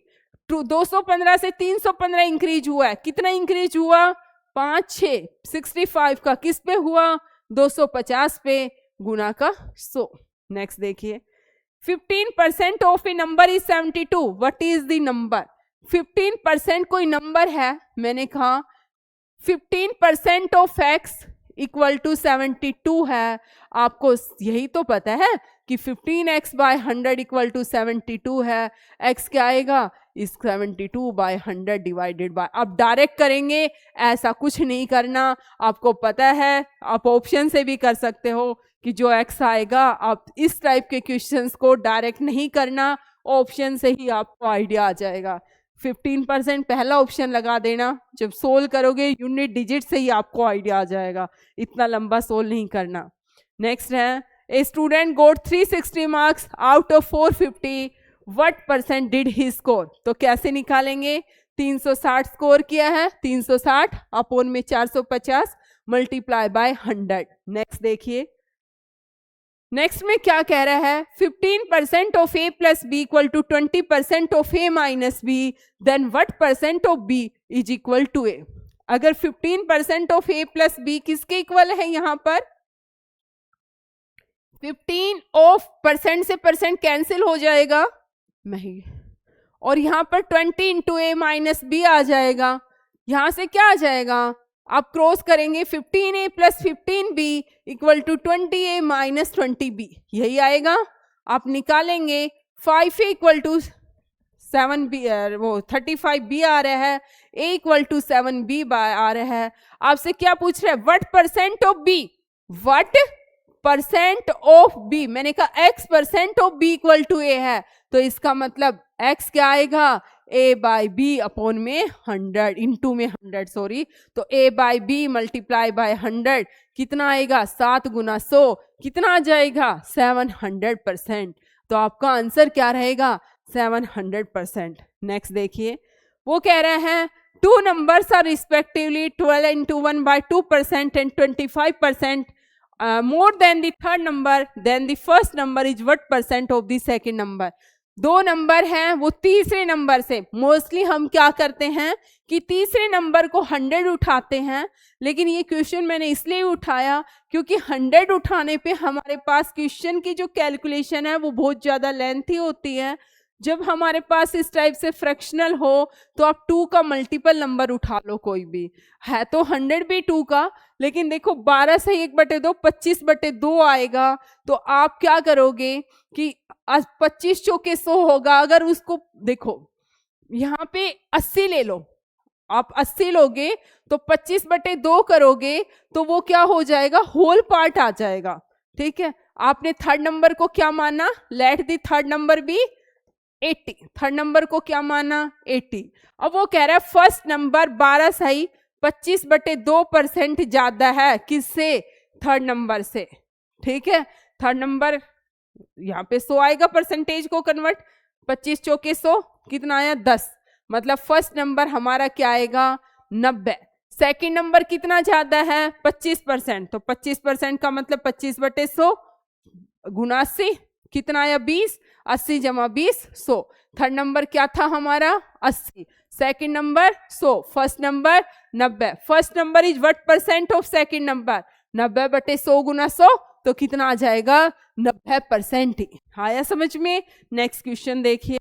215 से 315 इंक्रीज हुआ है। कितना इंक्रीज हुआ? 5 6 65 का किस पे हुआ? 250 पे गुना का 100। नेक्स्ट देखिए, 15% of A number is 72, what is the number? 15% कोई नंबर है, मैंने कहा 15% ऑफ x = 72 है। आपको यही तो पता है कि 15x/100 = 72 है। x क्या आएगा? इस 72/100 डिवाइडेड बाय, आप डायरेक्ट करेंगे, ऐसा कुछ नहीं करना। आपको पता है, आप ऑप्शन से भी कर सकते हो कि जो x आएगा, आप इस टाइप के क्वेश्चंस को डायरेक्ट नहीं करना, ऑप्शन से ही आपको आइडिया आ जाएगा। 15% पहला ऑप्शन लगा देना, जब सोल्व करोगे यूनिट डिजिट से ही आपको आइडिया आ जाएगा, इतना लंबा सोल्व नहीं करना। नेक्स्ट है, a student got 360 marks out of 450, what % did he score? तो कैसे निकालेंगे? 360 स्कोर किया है, 360 अपॉन में 450 मल्टीप्लाई बाय 100। नेक्स्ट देखिए, नेक्स्ट में क्या कह रहा है? 15% of a + b = 20% of a - b, then what % of b is equal to a? अगर 15% ऑफ a + b किसके इक्वल है? यहाँ पर 15 ऑफ परसेंट से परसेंट कैंसिल हो जाएगा नहीं, और यहाँ पर 20 × a - b आ जाएगा। यहां से क्या आ जाएगा? आप क्रॉस करेंगे, 15a + 15b = 20a - 20b, यही आएगा। आप निकालेंगे 5a = 7b, वो 35b आ रहा है, a = 7b आ रहा है। आपसे क्या पूछ रहा है? What % of b? What % of b? मैंने कहा x% ऑफ b = a है, तो इसका मतलब x क्या आएगा? a/b अपॉन में 100 इंटू में 100 सॉरी, तो a/b मल्टीप्लाई बाय 100 कितना आएगा? 7 × 100 कितना आ जाएगा? 700%। तो आपका आंसर क्या रहेगा? 700%। नेक्स्ट देखिए, वो कह रहे हैं two numbers are respectively 12 × 1/2% and 25% more than the third number, then the first number is what % of the second number? दो नंबर हैं, वो तीसरे नंबर से, मोस्टली हम क्या करते हैं कि तीसरे नंबर को 100 उठाते हैं, लेकिन ये क्वेश्चन मैंने इसलिए उठाया क्योंकि 100 उठाने पे हमारे पास क्वेश्चन की जो कैलकुलेशन है वो बहुत ज़्यादा लेंथी होती है। जब हमारे पास इस टाइप से फ्रैक्शनल हो तो आप 2 का मल्टीपल नंबर उठा लो, कोई भी है तो 100 भी 2 का, लेकिन देखो 12 से 1/2 25/2 आएगा। तो आप क्या करोगे कि 25 चौके 100 होगा, अगर उसको देखो यहाँ पे 80 ले लो, आप 80 लोगे तो 25/2 करोगे तो वो क्या हो जाएगा? होल पार्ट आ जाएगा। ठीक है, आपने थर्ड नंबर को क्या माना? Let the third number be 80, third number को क्या माना 80। अब वो कह रहा है फर्स्ट नंबर 12 सही 25/2% ज्यादा है किससे, थर्ड नंबर से। ठीक है, थर्ड नंबर यहाँ पे 100 आएगा, परसेंटेज को कन्वर्ट, 25 चौके 100 कितना आया 10, मतलब फर्स्ट नंबर हमारा क्या आएगा 90। सेकंड नंबर कितना ज्यादा है 25%, तो 25% का मतलब 25/100 गुना 80 कितना आया 20, 80 जमा 20 100। थर्ड नंबर क्या था हमारा 80, second number 100, first number 90। First number is what percent of second number, 90/100 गुना 100 तो कितना आ जाएगा 90% ही। आया समझ में। नेक्स्ट क्वेश्चन देखिए,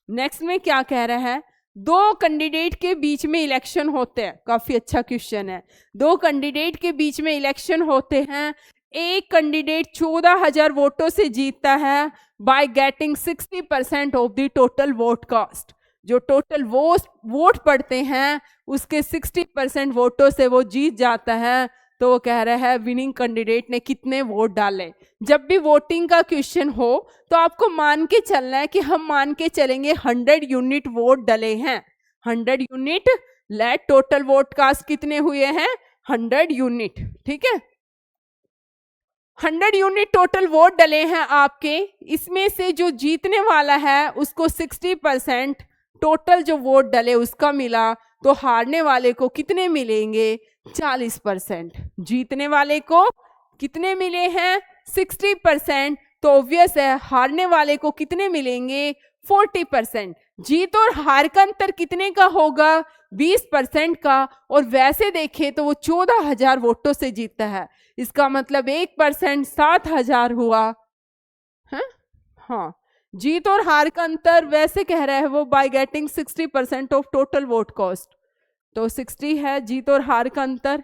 नेक्स्ट में क्या कह रहा है, दो कैंडिडेट के बीच में इलेक्शन होते हैं, काफी अच्छा क्वेश्चन है। दो कैंडिडेट के बीच में इलेक्शन होते हैं, एक कैंडिडेट 14,000 वोटों से जीतता है by getting 60% of the total vote cast. जो टोटल वोट पड़ते हैं उसके 60% वोटों से वो जीत जाता है। तो वो कह रहा है विनिंग कैंडिडेट ने कितने वोट डाले। जब भी वोटिंग का क्वेश्चन हो तो आपको मान के चलना है कि हम मान के चलेंगे 100 यूनिट वोट डले हैं, 100 unit let total vote cast कितने हुए हैं 100 यूनिट। ठीक है, 100 यूनिट टोटल वोट डले हैं आपके, इसमें से जो जीतने वाला है उसको 60% टोटल जो वोट डले उसका मिला, तो हारने वाले को कितने मिलेंगे 40%। जीतने वाले को कितने मिले हैं 60%, तो ऑब्वियस है हारने वाले को कितने मिलेंगे 40%। जीत और हार का अंतर कितने का होगा 20% का, और वैसे देखें तो वो 14,000 वोटों से जीता है, इसका मतलब 1% 7,000 हुआ है। हाँ, जीत और हार का अंतर वैसे कह रहा है वो bye getting 60% of total vote cost, तो 60 है जीत और हार का अंतर।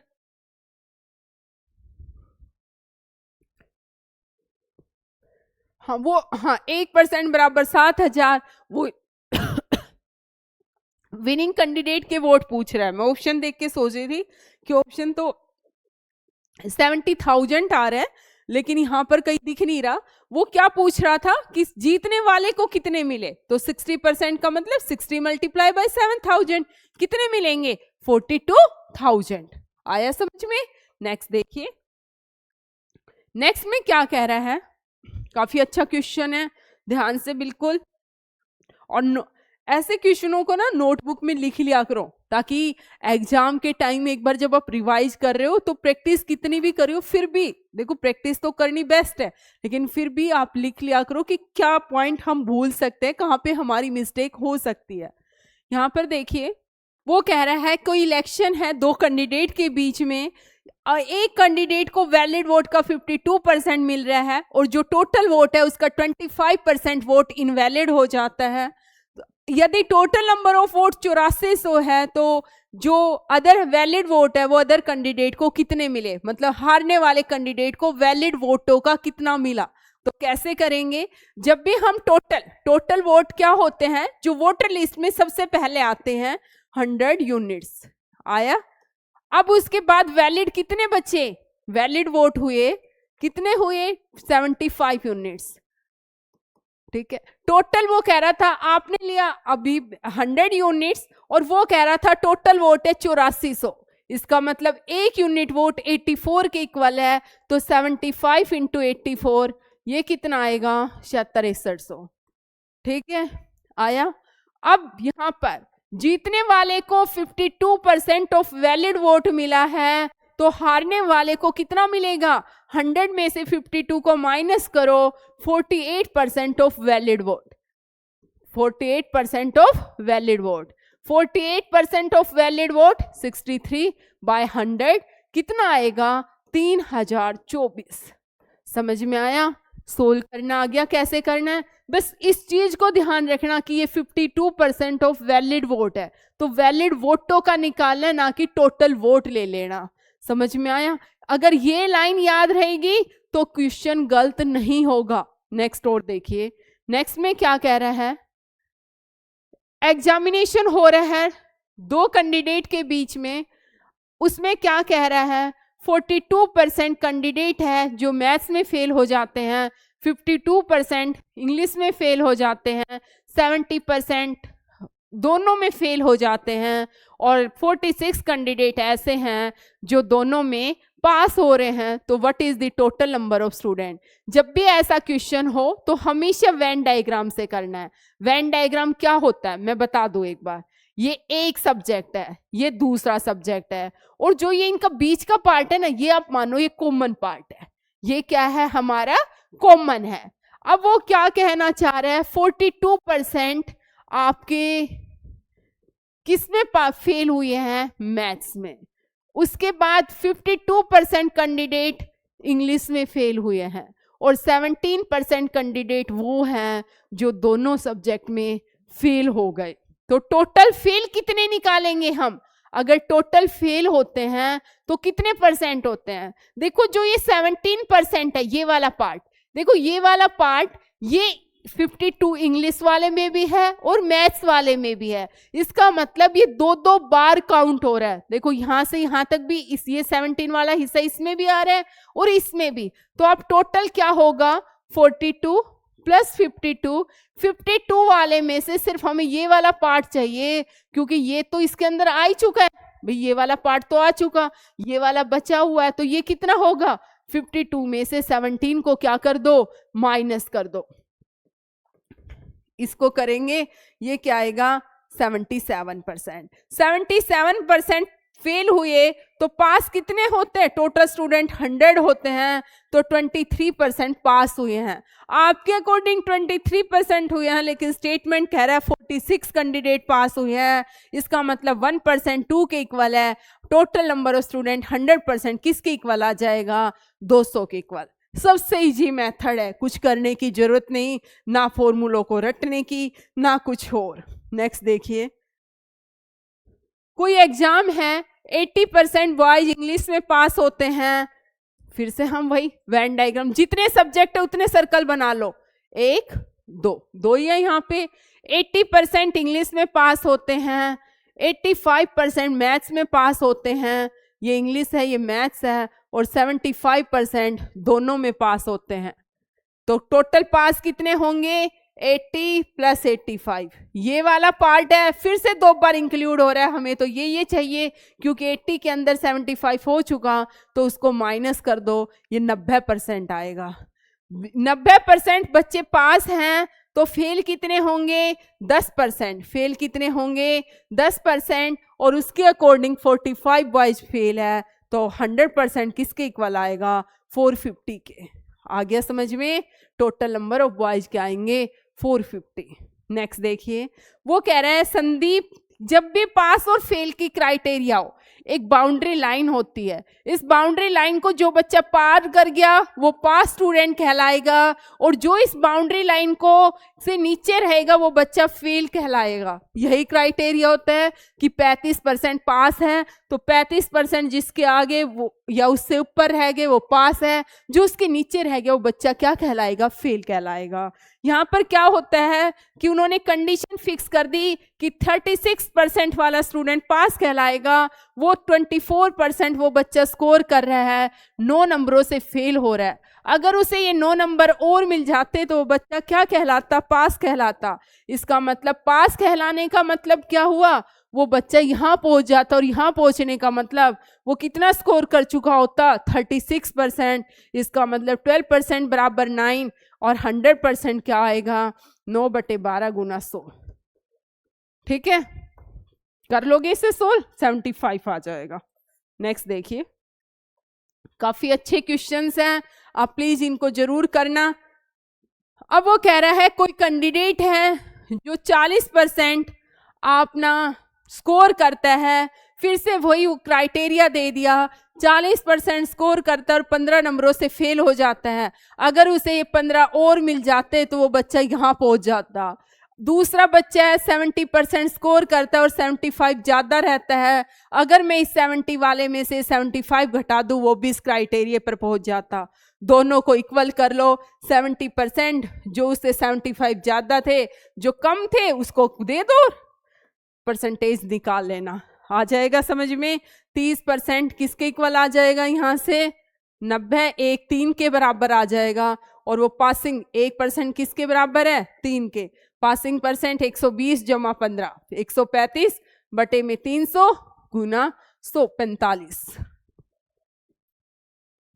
हाँ वो, हाँ 1% बराबर 7,000, वो विनिंग कैंडिडेट के वोट पूछ रहा है। मैं ऑप्शन देख के सोच रही थी कि ऑप्शन तो 70,000 आ रहा है, लेकिन यहाँ पर कहीं दिख नहीं रहा। वो क्या पूछ रहा था कि जीतने वाले को कितने मिले, तो 60% का मतलब 60 मल्टीप्लाई बाय 7,000 कितने मिलेंगे 42,000। आया समझ में। नेक्स्ट देखिए, नेक्स्ट में क्या कह रहा है, काफी अच्छा क्वेश्चन है, ध्यान से बिल्कुल। और ऐसे क्वेश्चनों को ना नोटबुक में लिख लिया करो, ताकि एग्जाम के टाइम एक बार जब आप रिवाइज कर रहे हो तो प्रैक्टिस कितनी भी करो, फिर भी देखो प्रैक्टिस तो करनी बेस्ट है, लेकिन फिर भी आप लिख लिया करो कि क्या पॉइंट हम भूल सकते हैं, कहाँ पे हमारी मिस्टेक हो सकती है। यहाँ पर देखिए वो कह रहा है कोई इलेक्शन है दो कैंडिडेट के बीच में, एक कैंडिडेट को वैलिड वोट का 52% मिल रहा है और जो टोटल वोट है उसका 25% वोट इनवैलिड हो जाता है। यदि टोटल नंबर ऑफ वोट 8400 है तो जो अदर वैलिड वोट है वो अदर कैंडिडेट को कितने मिले, मतलब हारने वाले कैंडिडेट को वैलिड वोटों का कितना मिला। तो कैसे करेंगे, जब भी हम टोटल वोट क्या होते हैं जो वोटर लिस्ट में सबसे पहले आते हैं 100 यूनिट्स आया। अब उसके बाद वैलिड कितने बचे, वैलिड वोट हुए कितने हुए 75 यूनिट्स। ठीक है, टोटल वो कह रहा था आपने लिया अभी 100 यूनिट्स और वो कह रहा था टोटल वोट है 8400, इसका मतलब एक यूनिट वोट 84 के इक्वल है, तो 75 इंटू 84 ये कितना आएगा 7600। ठीक है आया। अब यहाँ पर जीतने वाले को 52% ऑफ वैलिड वोट मिला है, तो हारने वाले को कितना मिलेगा 100 में से 52 को माइनस करो 48% of valid vote, 48% of valid vote, 48% of valid vote 63/100 कितना आएगा 3024। समझ में आया, सोल्व करना आ गया कैसे करना है। बस इस चीज को ध्यान रखना कि ये 52% ऑफ वैलिड वोट है, तो वैलिड वोटों का निकालना ना कि टोटल वोट ले लेना। समझ में आया, अगर ये लाइन याद रहेगी तो क्वेश्चन गलत नहीं होगा। नेक्स्ट और देखिए, नेक्स्ट में क्या कह रहा है, एग्जामिनेशन हो रहा है दो कैंडिडेट के बीच में, उसमें क्या कह रहा है 42% कैंडिडेट है जो मैथ्स में फेल हो जाते हैं, 52% इंग्लिश में फेल हो जाते हैं, 70% दोनों में फेल हो जाते हैं और 46 कैंडिडेट ऐसे हैं जो दोनों में पास हो रहे हैं। तो what is the total number of student? जब भी ऐसा क्वेश्चन हो तो हमेशा वेन डायग्राम से करना है। वेन डायग्राम क्या होता है मैं बता दूं एक बार। ये एक सब्जेक्ट है, ये दूसरा सब्जेक्ट है, और जो ये इनका बीच का पार्ट है ना, ये आप मानो ये कॉमन पार्ट है। ये क्या है? हमारा कॉमन है। अब वो क्या कहना चाह रहे हैं, 42% आपके किसमें फेल हुए हैं? मैथ्स में। उसके बाद 52% कैंडिडेट इंग्लिश में फेल हुए हैं और 17% कैंडिडेट वो हैं जो दोनों सब्जेक्ट में फेल हो गए। तो टोटल फेल कितने निकालेंगे हम? अगर टोटल फेल होते हैं तो कितने परसेंट होते हैं? देखो जो ये 17% है, ये वाला पार्ट, देखो ये वाला पार्ट, ये 52 इंग्लिश वाले में भी है और मैथ्स वाले में भी है। इसका मतलब ये दो दो बार काउंट हो रहा है। देखो यहां से यहां तक भी ये 17 वाला हिस्सा इसमें भी आ रहा है और इसमें भी। तो अब टोटल क्या होगा? 42 प्लस 52। 52 वाले में से सिर्फ हमें ये वाला पार्ट चाहिए, क्योंकि ये तो इसके अंदर आ ही चुका है भाई, ये वाला पार्ट तो आ चुका, ये वाला बचा हुआ है। तो ये कितना होगा? 52 में से 17 को क्या कर दो? माइनस कर दो। इसको करेंगे, ये क्या आएगा? 77%। 77% फेल हुए तो पास कितने होते हैं? टोटल स्टूडेंट 100 होते हैं, तो 23% पास हुए हैं। आपके अकॉर्डिंग 23% हुए हैं, लेकिन स्टेटमेंट कह रहा है 46 कैंडिडेट पास हुए हैं। इसका मतलब 1% 2 के इक्वल है। टोटल नंबर ऑफ स्टूडेंट 100% किसके इक्वल आ जाएगा? 200 के इक्वल। सबसे इजी मेथड है, कुछ करने की जरूरत नहीं, ना फॉर्मूलों को रटने की, ना कुछ और। नेक्स्ट देखिए, कोई एग्जाम है, 80% बॉयज इंग्लिश में पास होते हैं। फिर से हम वही वेन डायग्राम, जितने सब्जेक्ट है उतने सर्कल बना लो, 1 2 ही है यहाँ पे। 80% इंग्लिश में पास होते हैं, 85% मैथ्स में पास होते हैं, ये इंग्लिश है ये मैथ्स है, और 75% दोनों में पास होते हैं। तो टोटल पास कितने होंगे? 80 प्लस 85। ये वाला पार्ट है, फिर से 2 बार इंक्लूड हो रहा है, हमें तो ये चाहिए, क्योंकि 80 के अंदर 75 हो चुका, तो उसको माइनस कर दो, ये 90% आएगा। 90% बच्चे पास हैं, तो फेल कितने होंगे? 10%। फेल कितने होंगे? 10%। और उसके अकॉर्डिंग 45 बॉयज फेल है, तो 100% किसके इक्वल आएगा? 450 के। आ गया समझ में? टोटल नंबर ऑफ बॉयज क्या आएंगे? 450। नेक्स्ट देखिए, वो कह रहे हैं संदीप, जब भी पास और फेल की क्राइटेरिया हो, एक बाउंड्री लाइन होती है। इस बाउंड्री लाइन को जो बच्चा पार कर गया वो पास स्टूडेंट कहलाएगा, और जो इस बाउंड्री लाइन को से नीचे रहेगा वो बच्चा फेल कहलाएगा। यही क्राइटेरिया होता है कि 35% पास है, तो 35% जिसके आगे वो या उससे ऊपर रह गए वो पास है, जो उसके नीचे रह गया वो बच्चा क्या कहलाएगा? फेल कहलाएगा। यहाँ पर क्या होता है कि उन्होंने कंडीशन फिक्स कर दी कि 36% वाला स्टूडेंट पास कहलाएगा, वो 24% वो बच्चा स्कोर कर रहा है, 9 नंबरों से फेल हो रहा है। अगर उसे ये 9 नंबर और मिल जाते तो वो बच्चा क्या कहलाता? पास कहलाता। इसका मतलब पास कहलाने का मतलब क्या हुआ? वो बच्चा यहाँ पहुंच जाता, और यहाँ पहुंचने का मतलब वो कितना स्कोर कर चुका होता? 36%। इसका मतलब 12% बराबर 9, और 100% क्या आएगा? 9/12 गुना 100। ठीक है, कर लोगे इसे सोल्व, 75 आ जाएगा। नेक्स्ट देखिए, काफी अच्छे क्वेश्चंस हैं, आप प्लीज इनको जरूर करना। अब वो कह रहा है कोई कैंडिडेट है जो 40% अपना स्कोर करता है, फिर से वही क्राइटेरिया दे दिया, 40% स्कोर करता है और 15 नंबरों से फेल हो जाता है। अगर उसे ये 15 और मिल जाते तो वो बच्चा यहाँ पहुंच जाता। दूसरा बच्चा है 70% स्कोर करता है और 75 ज्यादा रहता है, अगर मैं इस 70 वाले में से 75 घटा दूं वो भी इस क्राइटेरिया पर पहुंच जाता। दोनों को इक्वल कर लो, 70% जो उससे 75 ज्यादा थे, जो कम थे उसको दे दो, परसेंटेज निकाल लेना, आ जाएगा समझ में। 30% किसके इक्वल आ जाएगा? यहाँ से 90, 1 3 के बराबर आ जाएगा, और वो पासिंग 1% किसके बराबर है? 3 के। पासिंग परसेंट 120 जमा 15, 135 बटे में 300 गुना 145।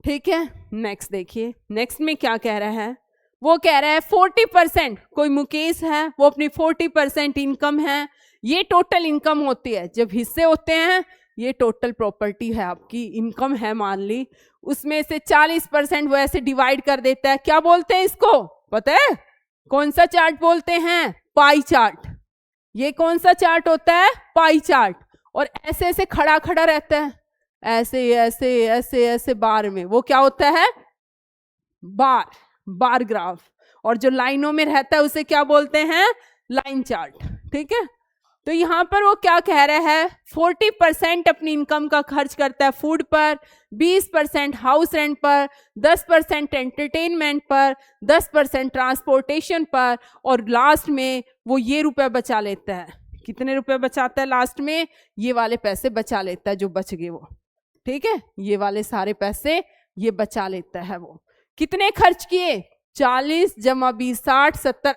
ठीक है, नेक्स्ट देखिए, नेक्स्ट में क्या कह रहा है, वो कह रहा है 40%, कोई मुकेश है, वो अपनी 40% इनकम है, ये टोटल इनकम होती है। जब हिस्से होते हैं, ये टोटल प्रॉपर्टी है, आपकी इनकम है मान ली, उसमें से 40% वो ऐसे डिवाइड कर देता है। क्या बोलते हैं इसको, पता है कौन सा चार्ट बोलते हैं, पाई चार्ट। ये कौन सा चार्ट होता है, पाई चार्ट। और ऐसे ऐसे खड़ा खड़ा रहता है, ऐसे ऐसे ऐसे ऐसे बार में, वो क्या होता है, बार ग्राफ। और जो लाइनों में रहता है उसे क्या बोलते हैं, लाइन चार्ट। ठीक है, तो यहां पर वो क्या कह रहा है, 40% अपनी इनकम का खर्च करता है फूड पर, 20% हाउस रेंट पर, 10% एंटरटेनमेंट पर, 10% ट्रांसपोर्टेशन पर, और लास्ट में वो ये रुपए बचा लेता है। कितने रुपए बचाता है लास्ट में, ये वाले पैसे बचा लेता है जो बच गए वो। ठीक है, ये वाले सारे पैसे ये बचा लेता है वो। कितने खर्च किए, 40 जमा 20 60 70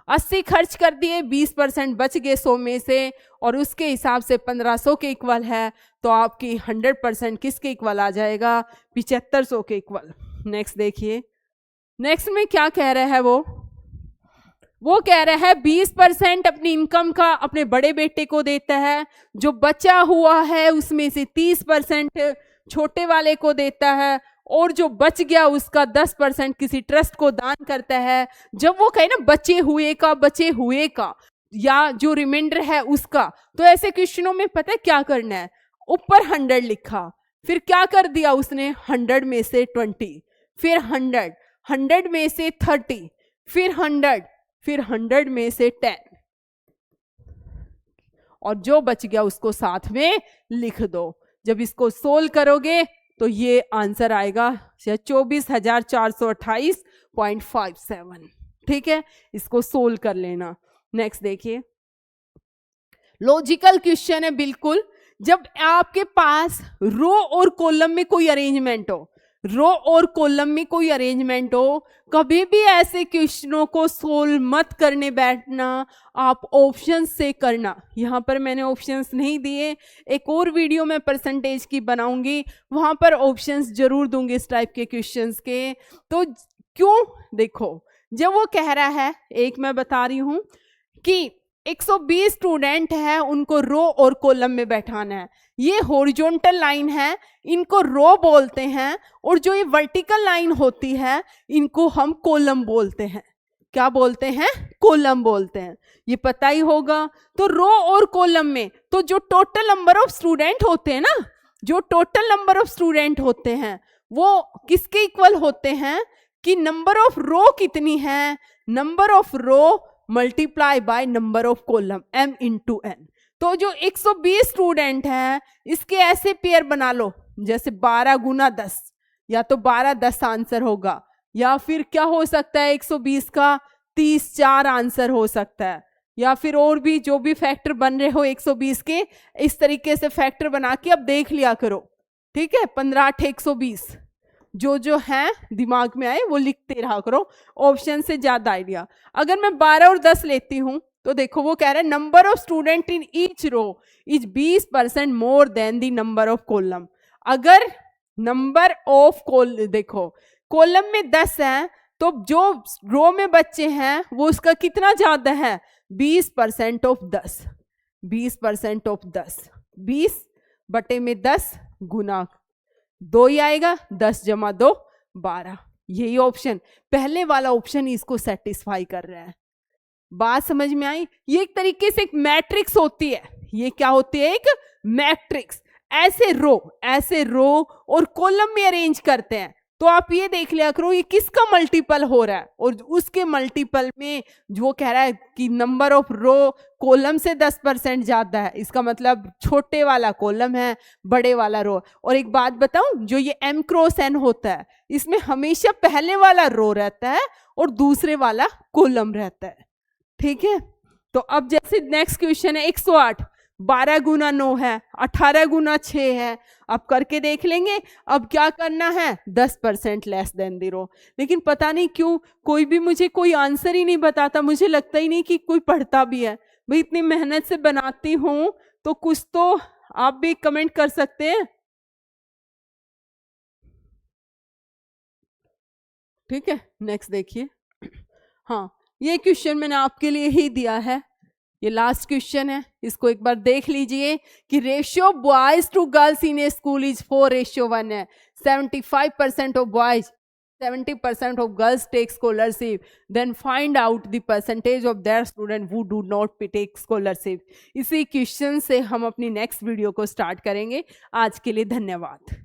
80 खर्च कर दिए, 20% बच गए 100 में से, और उसके हिसाब से 1500 के इक्वल है, तो आपकी 100% किसके इक्वल आ जाएगा, 7500 के इक्वल। नेक्स्ट देखिए, नेक्स्ट में क्या कह रहा है वो कह रहा है 20% अपनी इनकम का अपने बड़े बेटे को देता है, जो बचा हुआ है उसमें से 30% छोटे वाले को देता है, और जो बच गया उसका 10% किसी ट्रस्ट को दान करता है। जब वो कहे ना बचे हुए का या जो रिमाइंडर है उसका, तो ऐसे क्वेश्चनों में पता है क्या करना है, ऊपर 100 लिखा, फिर क्या कर दिया उसने, 100 में से 20, फिर 100 में से 30, फिर 100 में से 10, और जो बच गया उसको साथ में लिख दो। जब इसको सोल्व करोगे तो ये आंसर आएगा 24,428.57। ठीक है, इसको सोल्व कर लेना। नेक्स्ट देखिए, लॉजिकल क्वेश्चन है बिल्कुल। जब आपके पास रो और कॉलम में कोई अरेंजमेंट हो, कभी भी ऐसे क्वेश्चनों को सोल्व मत करने बैठना, आप ऑप्शन से करना। यहाँ पर मैंने ऑप्शंस नहीं दिए, एक और वीडियो में परसेंटेज की बनाऊंगी, वहां पर ऑप्शंस जरूर दूंगी इस टाइप के क्वेश्चंस के। तो क्यों, देखो जब वो कह रहा है, एक मैं बता रही हूं कि 120 स्टूडेंट है, उनको रो और कॉलम में बैठाना है। ये हॉरिजॉन्टल लाइन है, इनको रो बोलते हैं, और जो ये वर्टिकल लाइन होती है इनको हम कॉलम बोलते हैं। क्या बोलते हैं, कॉलम बोलते हैं, ये पता ही होगा। तो रो और कॉलम में तो जो टोटल नंबर ऑफ स्टूडेंट होते हैं ना, जो टोटल नंबर ऑफ स्टूडेंट होते हैं वो किसके इक्वल होते हैं, कि नंबर ऑफ रो कितनी है, number of row multiply by number of column, m into n। तो जो 120 स्टूडेंट हैं, इसके ऐसे पेयर बना लो, जैसे 12 गुना 10, या तो 12 10 आंसर होगा, या फिर क्या हो सकता है 120 का 30 4 आंसर हो सकता है, या फिर और भी जो भी फैक्टर बन रहे हो 120 के, इस तरीके से फैक्टर बना के अब देख लिया करो। ठीक है, 15 8 120 जो है दिमाग में आए वो लिखते रहा करो, ऑप्शन से ज्यादा आइडिया। अगर मैं 12 और 10 लेती हूं तो देखो वो कह रहा है number of student in each row is 20% more than the number of column. अगर नंबर ऑफ देखो कॉलम में 10 है, तो जो रो में बच्चे हैं वो उसका कितना ज्यादा है, 20% ऑफ 10, 20% ऑफ 10, 20 बटे में 10 गुना 2 ही आएगा, 10 जमा 2 12। यही ऑप्शन, पहले वाला ऑप्शन इसको सेटिस्फाई कर रहा है। बात समझ में आई? ये एक तरीके से एक मैट्रिक्स होती है। ये क्या होती है, एक मैट्रिक्स। ऐसे रो और कॉलम में अरेंज करते हैं, तो आप ये देख लिया करो ये किसका मल्टीपल हो रहा है, और उसके मल्टीपल में जो कह रहा है कि नंबर ऑफ रो कॉलम से 10% ज्यादा है, इसका मतलब छोटे वाला कॉलम है, बड़े वाला रो। और एक बात बताऊं, जो ये m क्रॉस n होता है, इसमें हमेशा पहले वाला रो रहता है और दूसरे वाला कॉलम रहता है। ठीक है, तो अब जैसे नेक्स्ट क्वेश्चन है 108, 12 गुना 9 है, 18 गुना 6 है। अब करके देख लेंगे। अब क्या करना है, 10% लेस देन 0। लेकिन पता नहीं क्यों कोई भी मुझे कोई आंसर ही नहीं बताता, मुझे लगता ही नहीं कि कोई पढ़ता भी है। भाई इतनी मेहनत से बनाती हूं तो कुछ तो आप भी कमेंट कर सकते हैं। ठीक है, नेक्स्ट देखिए। हाँ, ये क्वेश्चन मैंने आपके लिए ही दिया है, ये लास्ट क्वेश्चन है, इसको एक बार देख लीजिए कि ratio boys to girls in a school is 4:1 है। 75% of boys, 70% of girls take scholarship. Then find out the percentage of their student who do not take scholarship. इसी क्वेश्चन से हम अपनी नेक्स्ट वीडियो को स्टार्ट करेंगे। आज के लिए धन्यवाद।